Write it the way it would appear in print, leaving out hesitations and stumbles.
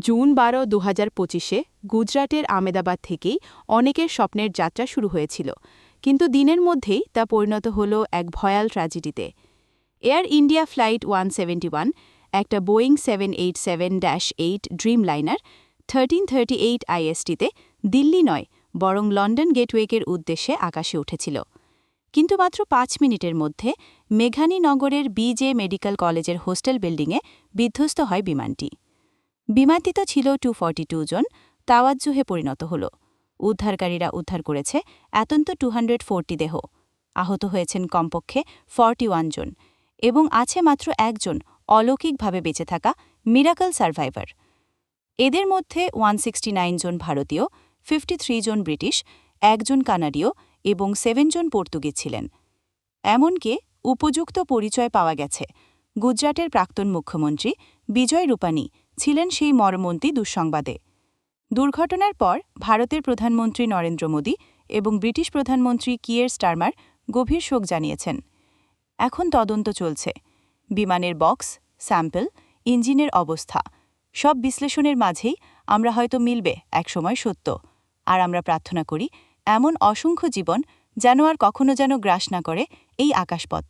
June ১২, ২০২৫-এ গুজরাটের আমেদাবাদ থেকেই অনেকের স্বপ্নের যাত্রা শুরু হয়েছিল, কিন্তু দিনের মধ্যেই তা পরিণত হল এক ভয়াল ট্র্যাজেডিতে। এয়ার ইন্ডিয়া ফ্লাইট 171, একটা বোয়িং 787-8 ড্রিমলাইনার 1338 IST-তে দিল্লি নয় বরং লন্ডন গেটওয়েকের উদ্দেশ্যে আকাশে উঠেছিল। কিন্তু মাত্র ৫ মিনিটের মধ্যে মেঘানীনগরের BJ মেডিকেল কলেজের হোস্টেল বিল্ডিংয়ে বিধ্বস্ত হয় বিমানটি। বিমানটিতে ছিল 242 জন, তাওয়াজ্জুহে পরিণত হল। উদ্ধারকারীরা উদ্ধার করেছে এতন্ত 240 দেহ। আহত হয়েছেন কমপক্ষে 41 জন এবং আছে মাত্র একজন অলৌকিকভাবে বেঁচে থাকা মিরাকল সার্ভাইভার। এদের মধ্যে 169 জন ভারতীয়, 53 জন ব্রিটিশ, 1 জন কানাডীয় এবং 7 জন পর্তুগিজ ছিলেন। এমনকি উপযুক্ত পরিচয় পাওয়া গেছে। গুজরাটের প্রাক্তন মুখ্যমন্ত্রী বিজয় রূপানী ছিলেন সেই মর্মন্তি দুঃসংবাদে। দুর্ঘটনার পর ভারতের প্রধানমন্ত্রী নরেন্দ্র মোদী এবং ব্রিটিশ প্রধানমন্ত্রী কিয়ের স্টারমার গভীর শোক জানিয়েছেন। এখন তদন্ত চলছে। বিমানের বক্স, স্যাম্পল, ইঞ্জিনের অবস্থা সব বিশ্লেষণের মাঝেই আমরা হয়তো মিলবে একসময় সত্য। আর আমরা প্রার্থনা করি এমন অসংখ্য জীবন যেন আর কখনো গ্রাস না করে এই আকাশপথ।